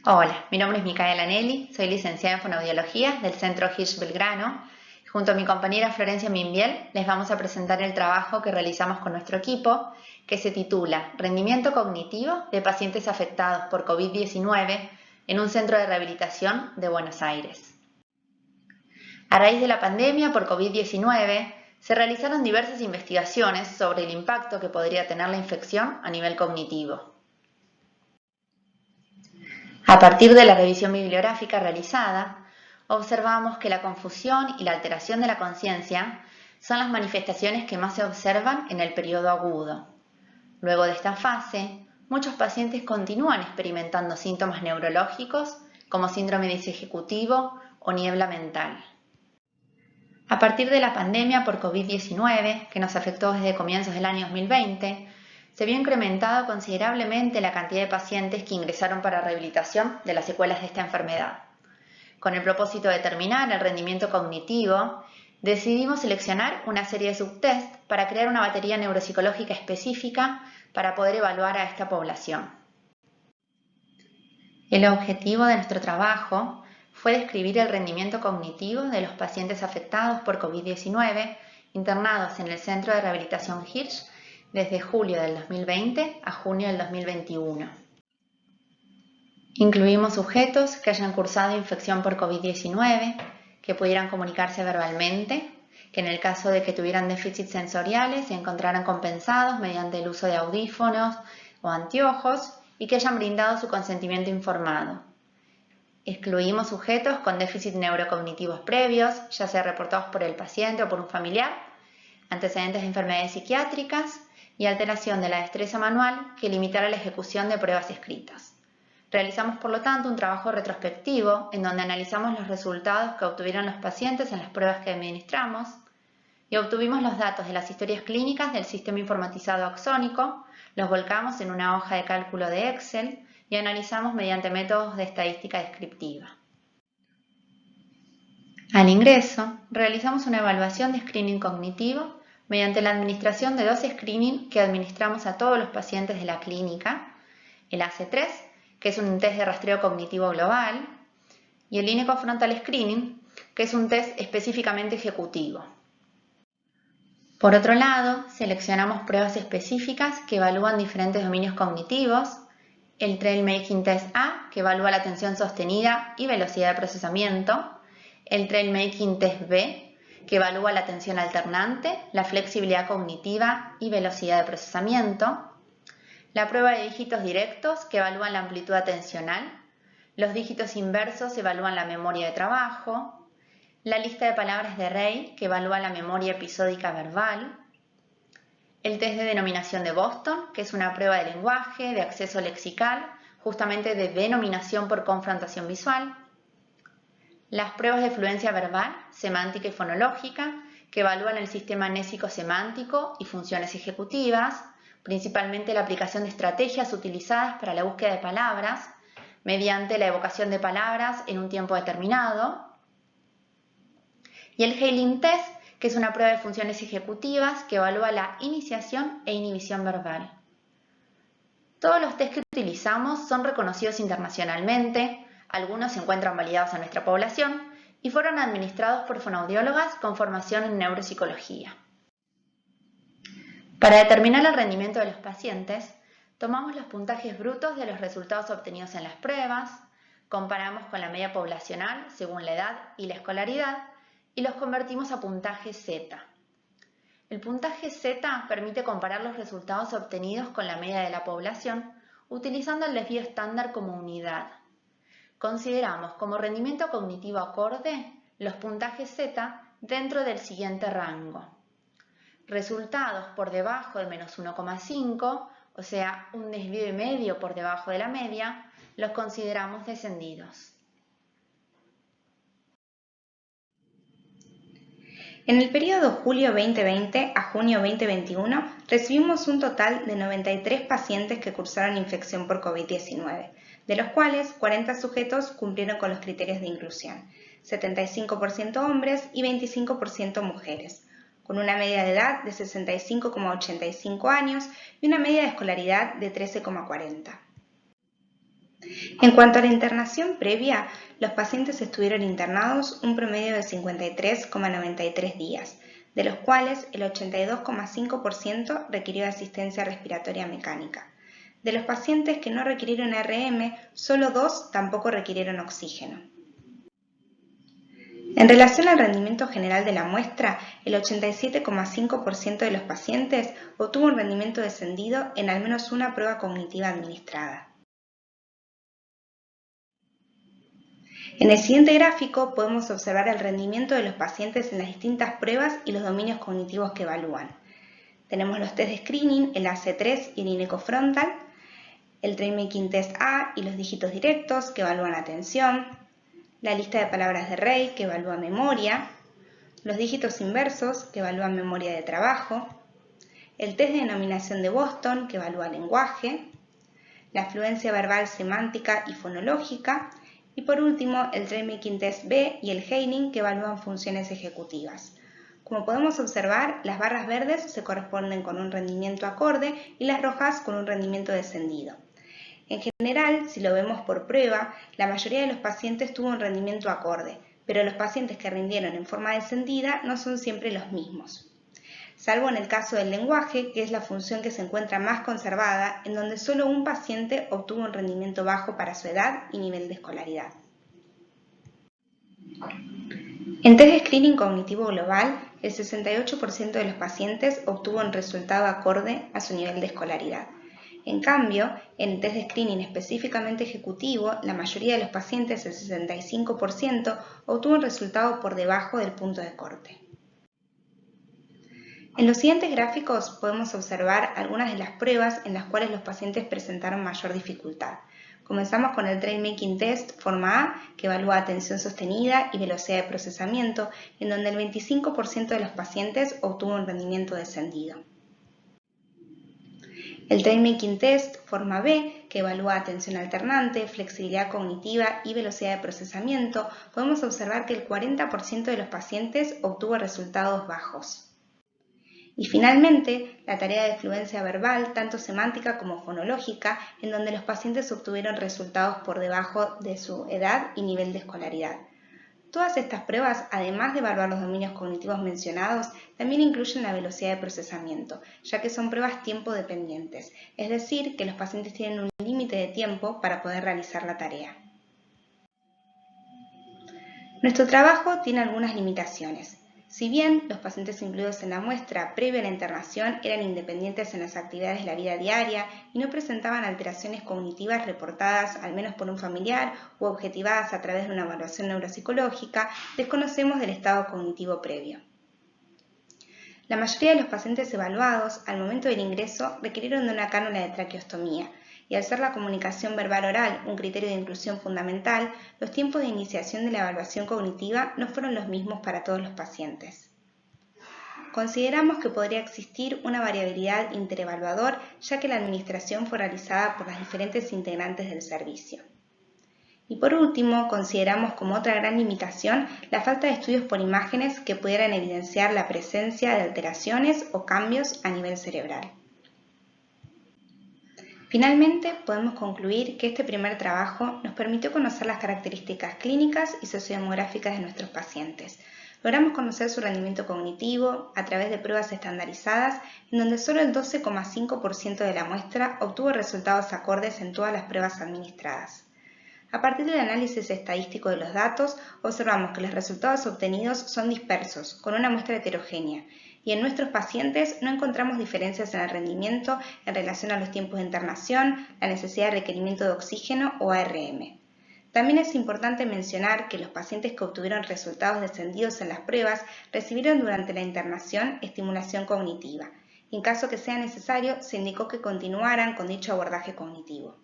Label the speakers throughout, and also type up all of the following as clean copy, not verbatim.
Speaker 1: Hola, mi nombre es Micaela Nelly, soy licenciada en Fonoaudiología del Centro Hirsch Belgrano. Junto a mi compañera Florencia Mimbiel les vamos a presentar el trabajo que realizamos con nuestro equipo, que se titula Rendimiento cognitivo de pacientes afectados por COVID-19 en un centro de rehabilitación de Buenos Aires. A raíz de la pandemia por COVID-19, se realizaron diversas investigaciones sobre el impacto que podría tener la infección a nivel cognitivo. A partir de la revisión bibliográfica realizada, observamos que la confusión y la alteración de la conciencia son las manifestaciones que más se observan en el periodo agudo. Luego de esta fase, muchos pacientes continúan experimentando síntomas neurológicos como síndrome disejecutivo o niebla mental. A partir de la pandemia por COVID-19, que nos afectó desde comienzos del año 2020, se vio incrementado considerablemente la cantidad de pacientes que ingresaron para rehabilitación de las secuelas de esta enfermedad. Con el propósito de determinar el rendimiento cognitivo, decidimos seleccionar una serie de subtest para crear una batería neuropsicológica específica para poder evaluar a esta población. El objetivo de nuestro trabajo fue describir el rendimiento cognitivo de los pacientes afectados por COVID-19 internados en el Centro de Rehabilitación Hirsch desde julio del 2020 a junio del 2021. Incluimos sujetos que hayan cursado infección por COVID-19, que pudieran comunicarse verbalmente, que en el caso de que tuvieran déficits sensoriales se encontraran compensados mediante el uso de audífonos o anteojos y que hayan brindado su consentimiento informado. Excluimos sujetos con déficits neurocognitivos previos, ya sea reportados por el paciente o por un familiar, antecedentes de enfermedades psiquiátricas y alteración de la destreza manual que limitara la ejecución de pruebas escritas. Realizamos, por lo tanto, un trabajo retrospectivo en donde analizamos los resultados que obtuvieron los pacientes en las pruebas que administramos y obtuvimos los datos de las historias clínicas del sistema informatizado axónico, los volcamos en una hoja de cálculo de Excel y analizamos mediante métodos de estadística descriptiva. Al ingreso, realizamos una evaluación de screening cognitivo mediante la administración de dos screening que administramos a todos los pacientes de la clínica, el AC3, que es un test de rastreo cognitivo global, y el INECO Frontal Screening, que es un test específicamente ejecutivo. Por otro lado, seleccionamos pruebas específicas que evalúan diferentes dominios cognitivos, el Trail Making Test A, que evalúa la atención sostenida y velocidad de procesamiento, el Trail Making Test B, que evalúa la atención alternante, la flexibilidad cognitiva y velocidad de procesamiento, la prueba de dígitos directos, que evalúan la amplitud atencional, los dígitos inversos evalúan la memoria de trabajo, la lista de palabras de Rey, que evalúa la memoria episódica verbal, el test de denominación de Boston, que es una prueba de lenguaje, de acceso lexical, justamente de denominación por confrontación visual, las pruebas de fluencia verbal, semántica y fonológica, que evalúan el sistema nésico-semántico y funciones ejecutivas, principalmente la aplicación de estrategias utilizadas para la búsqueda de palabras, mediante la evocación de palabras en un tiempo determinado, y el Hailing Test, que es una prueba de funciones ejecutivas que evalúa la iniciación e inhibición verbal. Todos los test que utilizamos son reconocidos internacionalmente, algunos se encuentran validados en nuestra población y fueron administrados por fonoaudiólogas con formación en neuropsicología. Para determinar el rendimiento de los pacientes, tomamos los puntajes brutos de los resultados obtenidos en las pruebas, comparamos con la media poblacional según la edad y la escolaridad y los convertimos a puntaje Z. El puntaje Z permite comparar los resultados obtenidos con la media de la población utilizando el desvío estándar como unidad. Consideramos como rendimiento cognitivo acorde los puntajes Z dentro del siguiente rango. Resultados por debajo de menos 1,5, o sea, un desvío y medio por debajo de la media, los consideramos descendidos.
Speaker 2: En el periodo julio 2020 a junio 2021 recibimos un total de 93 pacientes que cursaron infección por COVID-19, de los cuales 40 sujetos cumplieron con los criterios de inclusión, 75% hombres y 25% mujeres, con una media de edad de 65,85 años y una media de escolaridad de 13,40. En cuanto a la internación previa, los pacientes estuvieron internados un promedio de 53,93 días, de los cuales el 82,5% requirió asistencia respiratoria mecánica. De los pacientes que no requirieron ARM, solo 2 tampoco requirieron oxígeno. En relación al rendimiento general de la muestra, el 87,5% de los pacientes obtuvo un rendimiento descendido en al menos una prueba cognitiva administrada. En el siguiente gráfico podemos observar el rendimiento de los pacientes en las distintas pruebas y los dominios cognitivos que evalúan. Tenemos los test de screening, el AC3 y el INECO-Frontal, el Brain Making Test A y los dígitos directos que evalúan atención, la lista de palabras de Rey que evalúa memoria, los dígitos inversos que evalúan memoria de trabajo, el test de denominación de Boston que evalúa lenguaje, la fluencia verbal, semántica y fonológica, y por último el Brain Making Test B y el Heining que evalúan funciones ejecutivas. Como podemos observar, las barras verdes se corresponden con un rendimiento acorde y las rojas con un rendimiento descendido. En general, si lo vemos por prueba, la mayoría de los pacientes tuvo un rendimiento acorde, pero los pacientes que rindieron en forma descendida no son siempre los mismos. Salvo en el caso del lenguaje, que es la función que se encuentra más conservada, en donde solo un paciente obtuvo un rendimiento bajo para su edad y nivel de escolaridad. En test de screening cognitivo global, el 68% de los pacientes obtuvo un resultado acorde a su nivel de escolaridad. En cambio, en el test de screening específicamente ejecutivo, la mayoría de los pacientes, el 65%, obtuvo un resultado por debajo del punto de corte. En los siguientes gráficos podemos observar algunas de las pruebas en las cuales los pacientes presentaron mayor dificultad. Comenzamos con el Brain Making Test forma A, que evalúa atención sostenida y velocidad de procesamiento, en donde el 25% de los pacientes obtuvo un rendimiento descendido. El Brain Making Test forma B, que evalúa atención alternante, flexibilidad cognitiva y velocidad de procesamiento, podemos observar que el 40% de los pacientes obtuvo resultados bajos. Y finalmente, la tarea de fluencia verbal, tanto semántica como fonológica, en donde los pacientes obtuvieron resultados por debajo de su edad y nivel de escolaridad. Todas estas pruebas, además de evaluar los dominios cognitivos mencionados, también incluyen la velocidad de procesamiento, ya que son pruebas tiempo dependientes, es decir, que los pacientes tienen un límite de tiempo para poder realizar la tarea. Nuestro trabajo tiene algunas limitaciones. Si bien los pacientes incluidos en la muestra previa a la internación eran independientes en las actividades de la vida diaria y no presentaban alteraciones cognitivas reportadas al menos por un familiar u objetivadas a través de una evaluación neuropsicológica, desconocemos del estado cognitivo previo. La mayoría de los pacientes evaluados al momento del ingreso requirieron de una cánula de traqueostomía, y al ser la comunicación verbal oral un criterio de inclusión fundamental, los tiempos de iniciación de la evaluación cognitiva no fueron los mismos para todos los pacientes. Consideramos que podría existir una variabilidad interevaluador, ya que la administración fue realizada por las diferentes integrantes del servicio. Y por último, consideramos como otra gran limitación la falta de estudios por imágenes que pudieran evidenciar la presencia de alteraciones o cambios a nivel cerebral. Finalmente, podemos concluir que este primer trabajo nos permitió conocer las características clínicas y sociodemográficas de nuestros pacientes. Logramos conocer su rendimiento cognitivo a través de pruebas estandarizadas, en donde solo el 12,5% de la muestra obtuvo resultados acordes en todas las pruebas administradas. A partir del análisis estadístico de los datos, observamos que los resultados obtenidos son dispersos, con una muestra heterogénea, y en nuestros pacientes no encontramos diferencias en el rendimiento en relación a los tiempos de internación, la necesidad de requerimiento de oxígeno o ARM. También es importante mencionar que los pacientes que obtuvieron resultados descendidos en las pruebas recibieron durante la internación estimulación cognitiva, y en caso que sea necesario se indicó que continuaran con dicho abordaje cognitivo.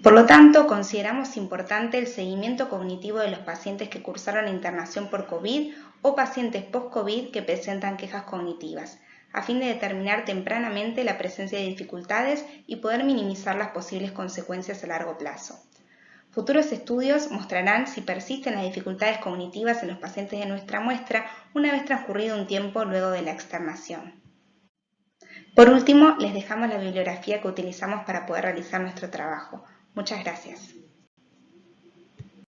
Speaker 2: Por lo tanto, consideramos importante el seguimiento cognitivo de los pacientes que cursaron internación por COVID o pacientes post-COVID que presentan quejas cognitivas, a fin de determinar tempranamente la presencia de dificultades y poder minimizar las posibles consecuencias a largo plazo. Futuros estudios mostrarán si persisten las dificultades cognitivas en los pacientes de nuestra muestra una vez transcurrido un tiempo luego de la externación. Por último, les dejamos la bibliografía que utilizamos para poder realizar nuestro trabajo. Muchas gracias.